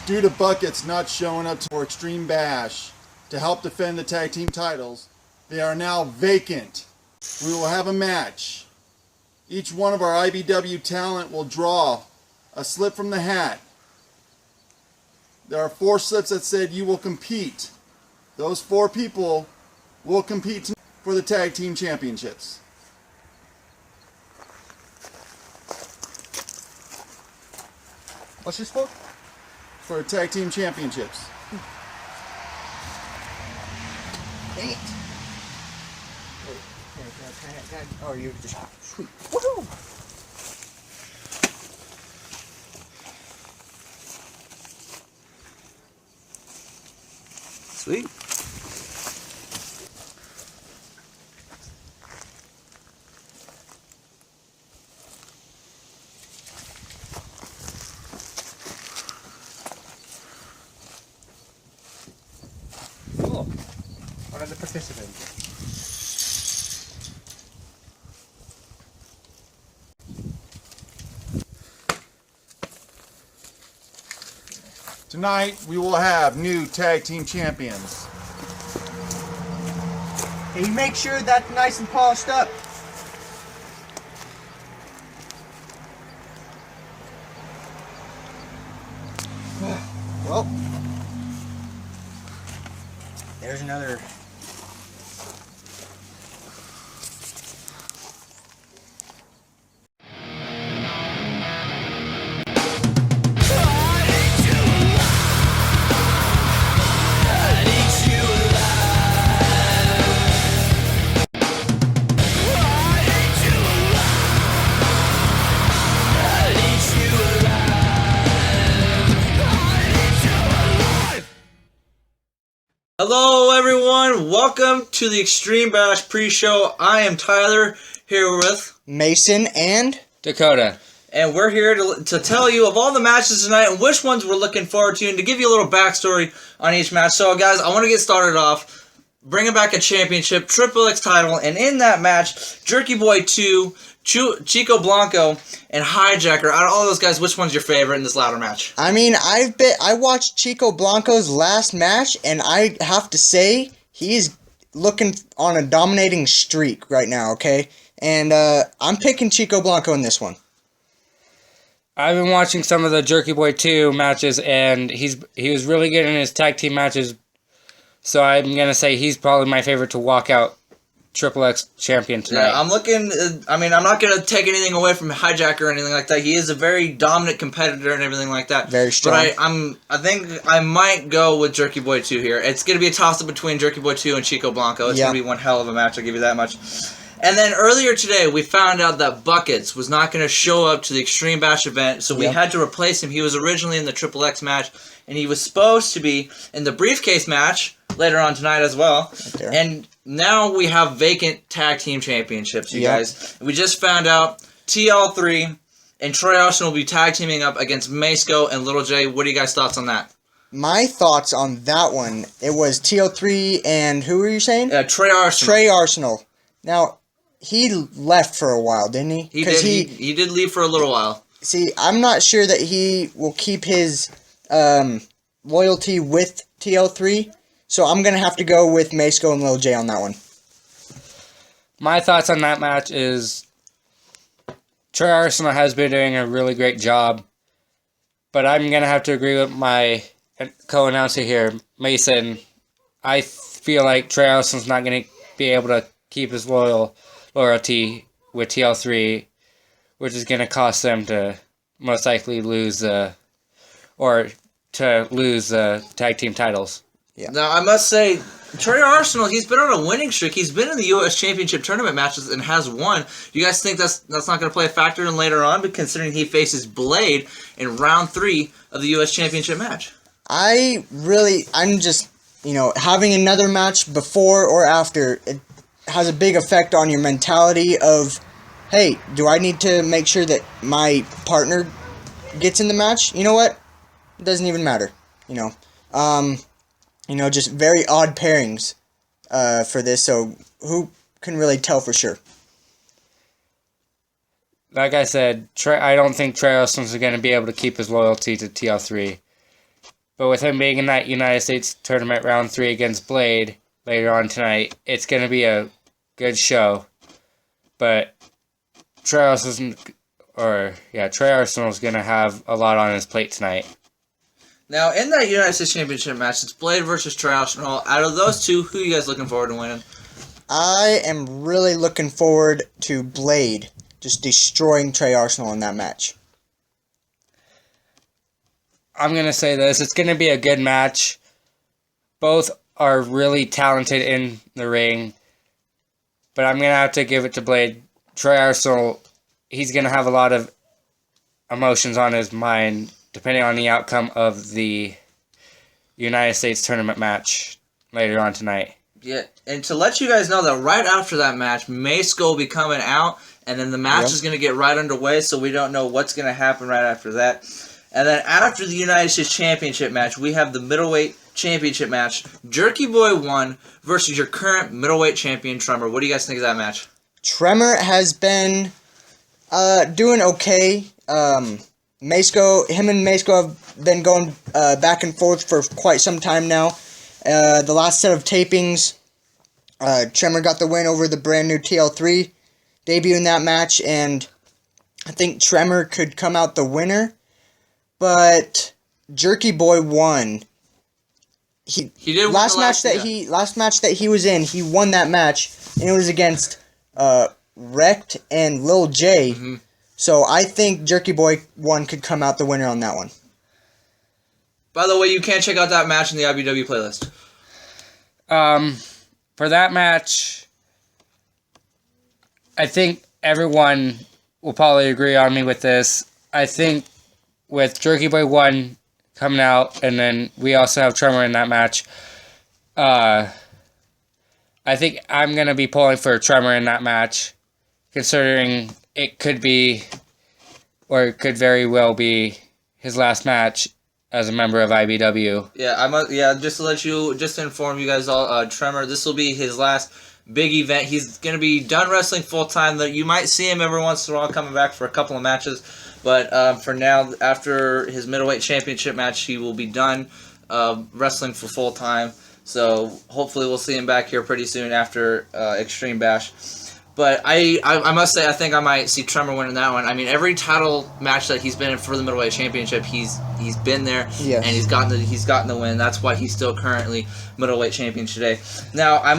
Due to Buckets not showing up for Extreme Bash to help defend the tag team titles, they are now vacant. We will have a match. Each one of our IBW talent will draw a slip from the hat. There are 4 slips that said you will compete. Those 4 people will compete for the tag team championships. What's this for? For tag team championships. Dang it. Wait, oh, you're just sweet. Woohoo! Sweet. Cool. One of the participants. Tonight we will have new tag team champions. Hey, make sure that's nice and polished up. Well, there's another. Hello everyone, welcome to the Extreme Bash pre-show. I am Tyler, here with Mason and Dakota. and we're here to tell you of all the matches tonight and which ones we're looking forward to and to give you a little backstory on each match. So guys, I want to get started off bringing back a championship, Triple X title, and in that match, Jerky Boy 2, Chico Blanco, and Hijacker. Out of all those guys, which one's your favorite in this ladder match? I mean, I watched Chico Blanco's last match, and I have to say he's looking on a dominating streak right now. Okay, and I'm picking Chico Blanco in this one. I've been watching some of the Jerky Boy 2 matches, and he was really good in his tag team matches. So I'm going to say he's probably my favorite to walk out Triple X champion tonight. Yeah, I'm looking. I'm not going to take anything away from Hijacker or anything like that. He is a very dominant competitor and everything like that. Very strong. But I think I might go with Jerky Boy 2 here. It's going to be a toss-up between Jerky Boy 2 and Chico Blanco. It's going to be one hell of a match, I'll give you that much. And then earlier today, we found out that Buckets was not going to show up to the Extreme Bash event, so we had to replace him. He was originally in the Triple X match, and he was supposed to be in the briefcase match later on tonight as well. Right, and now we have vacant tag team championships, you guys. We just found out TL3 and Troy Arsenal will be tag teaming up against Masco and Little J. What are you guys' thoughts on that? My thoughts on that one, it was TO3 and who were you saying? Trey Arsenal. Trey Arsenal. Now, he left for a while, didn't he? He did leave for a little while. See, I'm not sure that he will keep his loyalty with TL3, so I'm going to have to go with Masco and Lil J on that one. My thoughts on that match is Trey Arsenal has been doing a really great job, but I'm going to have to agree with my co-announcer here, Mason. I feel like Trey Arsenal's not going to be able to keep his loyalty with TL3, which is going to cost them to most likely lose tag team titles. Yeah. Now, I must say, Trey Arsenal, he's been on a winning streak. He's been in the U.S. Championship tournament matches and has won. Do you guys think that's not going to play a factor in later on, but considering he faces Blade in round 3 of the U.S. Championship match? I'm just, having another match before or after, it has a big effect on your mentality of, hey, do I need to make sure that my partner gets in the match? You know what? It doesn't even matter, just very odd pairings for this, so who can really tell for sure? Like I said, I don't think Trey Arsenal is going to be able to keep his loyalty to TL3. But with him being in that United States tournament round 3 against Blade later on tonight, it's going to be a good show. But Trey Arsenal's going to have a lot on his plate tonight. Now, in that United States Championship match, it's Blade versus Trey Arsenal. Out of those two, who are you guys looking forward to winning? I am really looking forward to Blade just destroying Trey Arsenal in that match. I'm going to say this. It's going to be a good match. Both are really talented in the ring. But I'm going to have to give it to Blade. Trey Arsenal, he's going to have a lot of emotions on his mind depending on the outcome of the United States tournament match later on tonight. Yeah, and to let you guys know that right after that match, Mace will be coming out, and then the match is going to get right underway, so we don't know what's going to happen right after that. And then after the United States Championship match, we have the middleweight championship match. Jerky Boy 1 versus your current middleweight champion, Tremor. What do you guys think of that match? Tremor has been doing okay. Him and Maceco have been going back and forth for quite some time now. The last set of tapings, Tremor got the win over the brand new TL3 debut in that match, and I think Tremor could come out the winner, but Jerky Boy won. He did last match that he was in, he won that match, and it was against Wrecked and Lil J. Mm-hmm. So I think Jerky Boy 1 could come out the winner on that one. By the way, you can check out that match in the IBW playlist. For that match, I think everyone will probably agree on me with this. I think with Jerky Boy 1 coming out, and then we also have Tremor in that match, I think I'm going to be pulling for Tremor in that match, considering it could be, or it could very well be, his last match as a member of IBW. Just to inform you guys all, Tremor, this will be his last big event. He's going to be done wrestling full-time. You might see him every once in a while coming back for a couple of matches, but for now, after his middleweight championship match, he will be done wrestling for full-time. So hopefully we'll see him back here pretty soon after Extreme Bash. But I must say, I think I might see Tremor winning that one. I mean, every title match that he's been in for the middleweight championship, he's been there, and he's gotten the win. That's why he's still currently middleweight champion today. Now, I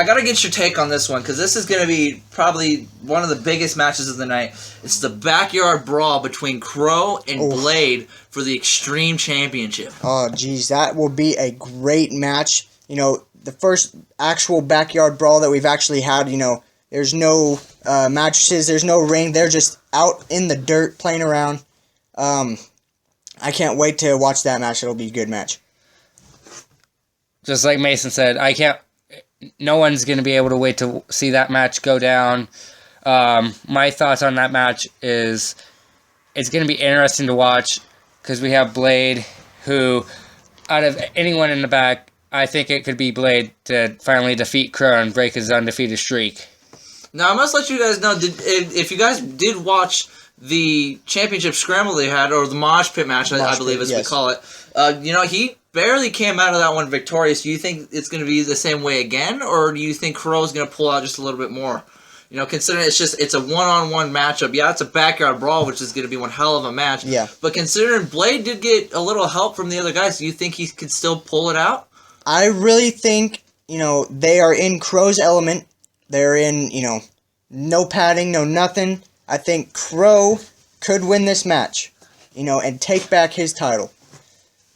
gotta get your take on this one, because this is gonna be probably one of the biggest matches of the night. It's the backyard brawl between Crow and Blade for the Extreme Championship. Oh, geez, that will be a great match. You know, the first actual backyard brawl that we've actually had, you know, there's no mattresses, there's no ring, they're just out in the dirt playing around. I can't wait to watch that match. It'll be a good match. Just like Mason said, no one's going to be able to wait to see that match go down. My thoughts on that match is it's going to be interesting to watch because we have Blade, who, out of anyone in the back, I think it could be Blade to finally defeat Crow and break his undefeated streak. Now, I must let you guys know, if you guys did watch the championship scramble they had, or the Mosh Pit match, I believe as we call it, he barely came out of that one victorious. Do you think it's going to be the same way again, or do you think Crow's going to pull out just a little bit more? You know, considering it's a one-on-one matchup. Yeah, it's a backyard brawl, which is going to be one hell of a match. Yeah. But considering Blade did get a little help from the other guys, do you think he could still pull it out? I really think, they are in Crow's element. They're in, no padding, no nothing. I think Crow could win this match, and take back his title.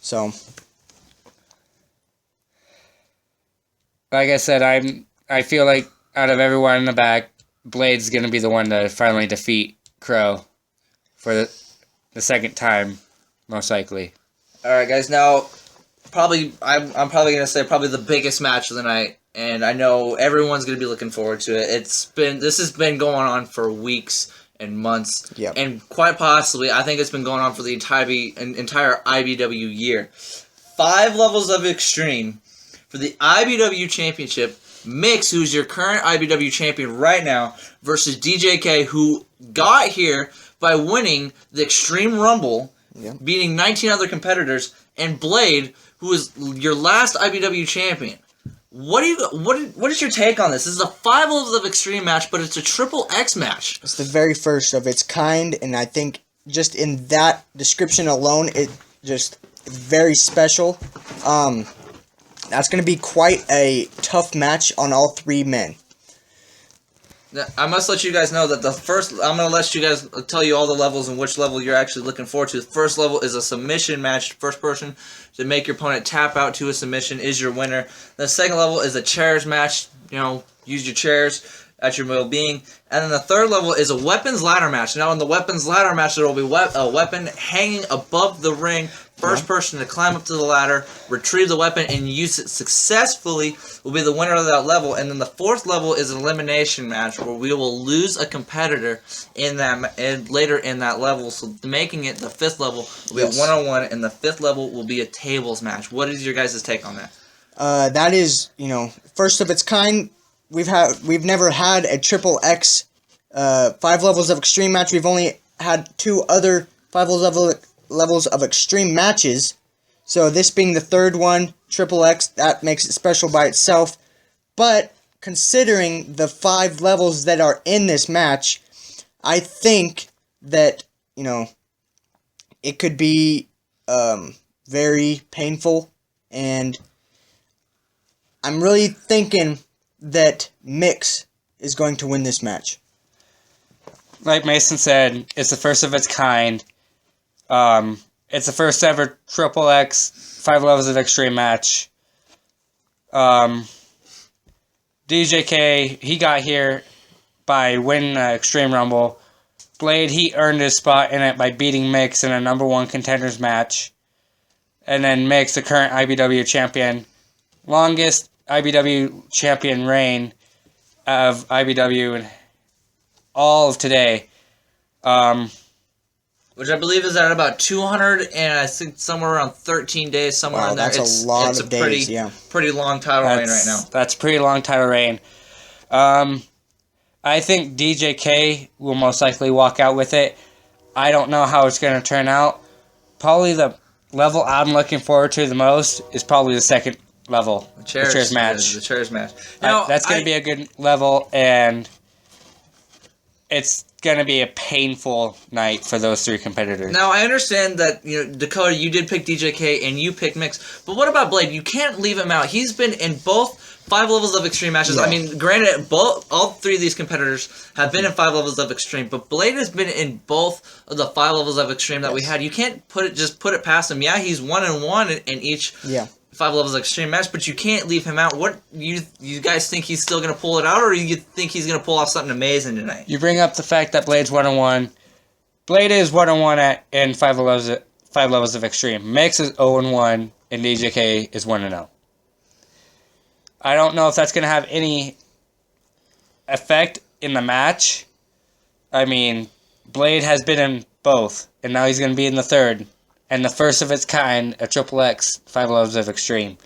So, like I said, I feel like out of everyone in the back, Blade's going to be the one to finally defeat Crow for the second time, most likely. All right, guys. Now, I'm probably going to say probably the biggest match of the night, and I know everyone's going to be looking forward to it. This has been going on for weeks and months, and quite possibly, I think it's been going on for the entire IBW year. 5 levels of Extreme for the IBW Championship. Mix, who's your current IBW champion right now, versus DJK, who got here by winning the Extreme Rumble beating 19 other competitors, and Blade, who is your last IBW champion. What is your take on this? This is a 5 levels of extreme match, but it's a triple X match. It's the very first of its kind, and I think just in that description alone, it just very special. That's going to be quite a tough match on all 3 men. Now, I must let you guys know that I'm going to let you guys tell you all the levels and which level you're actually looking forward to. The first level is a submission match. First person to make your opponent tap out to a submission is your winner. The second level is a chairs match. Use your chairs at your well-being. And then the third level is a weapons ladder match. Now in the weapons ladder match, there will be a weapon hanging above the ring. First person to climb up to the ladder, retrieve the weapon, and use it successfully will be the winner of that level. And then the fourth level is an elimination match where we will lose a competitor later in that level. So making it the 5th level will be a one-on-one, and the 5th level will be a tables match. What is your guys' take on that? That is, first of its kind. We've never had a triple X 5 levels of extreme match. We've only had 2 other 5 levels of extreme matches. So this being the 3rd one, triple X, that makes it special by itself. But considering the 5 levels that are in this match, I think that, it could be very painful, and I'm really thinking that Mix is going to win this match. Like Mason said, it's the first of its kind. It's the first ever triple X 5 levels of extreme match. DJK, he got here by winning the Extreme Rumble. Blade, he earned his spot in it by beating Mix in a number 1 contenders match. And then Mix, the current IBW champion, longest IBW champion reign of IBW in all of today. Which I believe is at about 200 and I think somewhere around 13 days, somewhere in there. That's a lot of days, pretty long title reign right now. That's a pretty long title reign. I think DJK will most likely walk out with it. I don't know how it's going to turn out. Probably the level I'm looking forward to the most is probably the 2nd level, the chairs match. The chairs match. That's going to be a good level, and it's going to be a painful night for those 3 competitors. Now, I understand that, Dakota, you did pick DJK and you picked Mix, but what about Blade? You can't leave him out. He's been in both 5 levels of extreme matches. Yeah. I mean, granted, all 3 of these competitors have been in 5 levels of extreme, but Blade has been in both of the 5 levels of extreme that we had. You can't put it past him. Yeah, he's 1-1 in each 5 levels of extreme match, but you can't leave him out. What you guys think he's still going to pull it out, or you think he's going to pull off something amazing tonight? You bring up the fact that Blade's 1-1. Blade is 1-1 in 5 levels of extreme. Mix is 0-1, and DJK is 1-0. I don't know if that's going to have any effect in the match. I mean, Blade has been in both, and now he's going to be in the 3rd. And the first of its kind, a triple X 5 levels of extreme.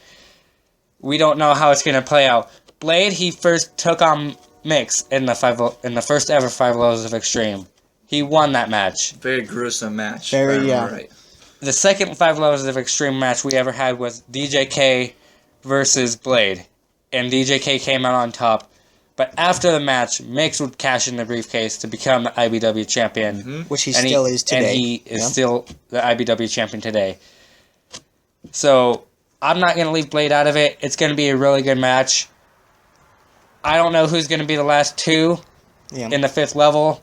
We don't know how it's going to play out. Blade, he first took on Mix in the first ever 5 levels of extreme. He won that match. Very gruesome match. Right. The second 5 levels of extreme match we ever had was DJK versus Blade, and DJK came out on top. But after the match, Mix would cash in the briefcase to become the IBW champion. Which he still is today. And he is still the IBW champion today. So, I'm not going to leave Blade out of it. It's going to be a really good match. I don't know who's going to be the last 2 in the 5th level.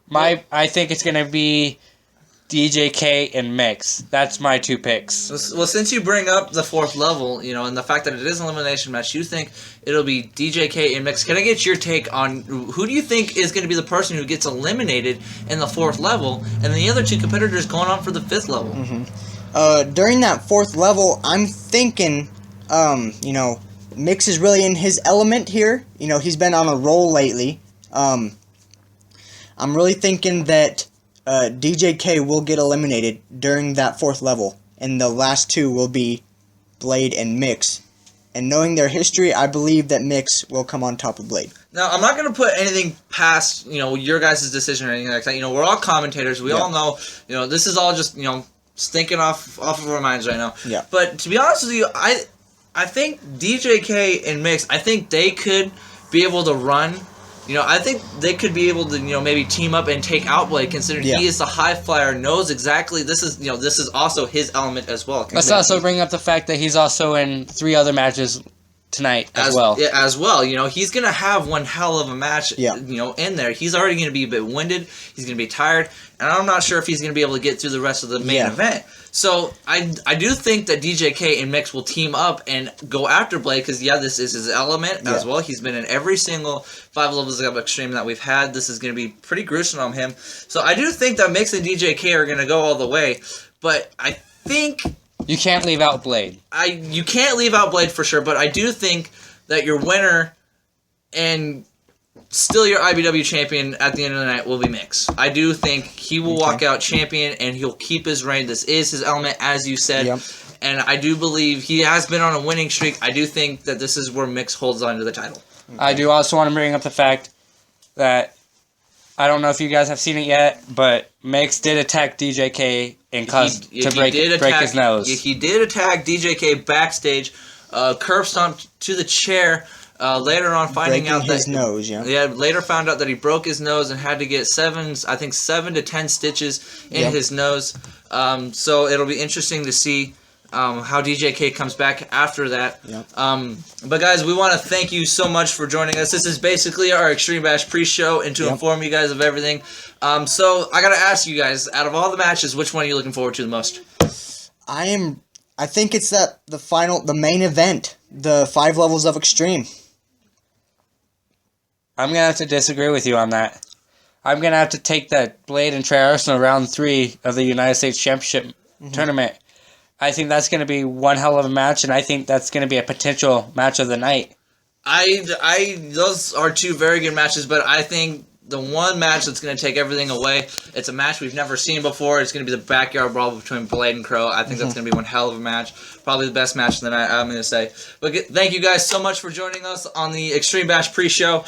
I think it's going to be DJK and Mix. That's my 2 picks. Well, since you bring up the 4th level, and the fact that it is an elimination match, you think it'll be DJK and Mix. Can I get your take on who do you think is going to be the person who gets eliminated in the 4th level, and then the other 2 competitors going on for the 5th level? During that 4th level, I'm thinking, Mix is really in his element here. He's been on a roll lately. I'm really thinking that DJK will get eliminated during that 4th level, and the last 2 will be Blade and Mix. And knowing their history, I believe that Mix will come on top of Blade. Now, I'm not going to put anything past, your guys' decision or anything like that. We're all commentators. We all know, this is all just, stinking off of our minds right now. Yeah. But to be honest with you, I think DJK and Mix, I think they could be able to run. I think they could be able to, maybe team up and take out Blade, considering he is the high flyer, knows exactly this is also his element as well. Let's also bring up the fact that he's also in 3 other matches tonight as well. Yeah, as well. He's going to have one hell of a match, in there. He's already going to be a bit winded. He's going to be tired. And I'm not sure if he's going to be able to get through the rest of the main event. So I do think that DJK and Mix will team up and go after Blade because, this is his element as well. He's been in every single 5 levels of Extreme that we've had. This is going to be pretty gruesome on him. So I do think that Mix and DJK are going to go all the way. But I think... You can't leave out Blade. You can't leave out Blade for sure, but I do think that your winner and still your IBW champion at the end of the night will be Mix. I do think he will walk out champion and he'll keep his reign. This is his element, as you said. Yep. And I do believe he has been on a winning streak. I do think that this is where Mix holds on to the title. I do also want to bring up the fact that I don't know if you guys have seen it yet, but Mix did attack DJK and break his nose. He did attack DJK backstage, curb stomped to the chair. Later on, finding out that his nose, later found out that he broke his nose and had to get 7 to 10 stitches in his nose. So it'll be interesting to see how DJK comes back after that. But guys, we want to thank you so much for joining us. This is basically our Extreme Bash pre-show and to inform you guys of everything. So I gotta ask you guys, out of all the matches, which one are you looking forward to the most? I think it's the main event, the 5 levels of Extreme. I'm going to have to disagree with you on that. I'm going to have to take that Blade and Trey Arsenal round 3 of the United States Championship tournament. I think that's going to be one hell of a match, and I think that's going to be a potential match of the night. Those are 2 very good matches, but I think the one match that's going to take everything away, it's a match we've never seen before. It's going to be the backyard brawl between Blade and Crow. I think that's going to be one hell of a match. Probably the best match of the night, I'm going to say. But thank you guys so much for joining us on the Extreme Bash pre-show.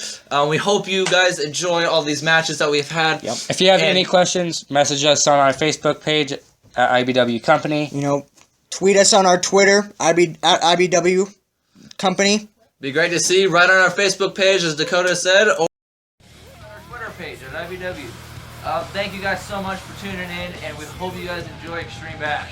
We hope you guys enjoy all these matches that we've had. If you have any questions, message us on our Facebook page at IBW Company. Tweet us on our Twitter, at IBW Company. Be great to see right on our Facebook page, as Dakota said, or our Twitter page at IBW. Thank you guys so much for tuning in, and we hope you guys enjoy Extreme Bash.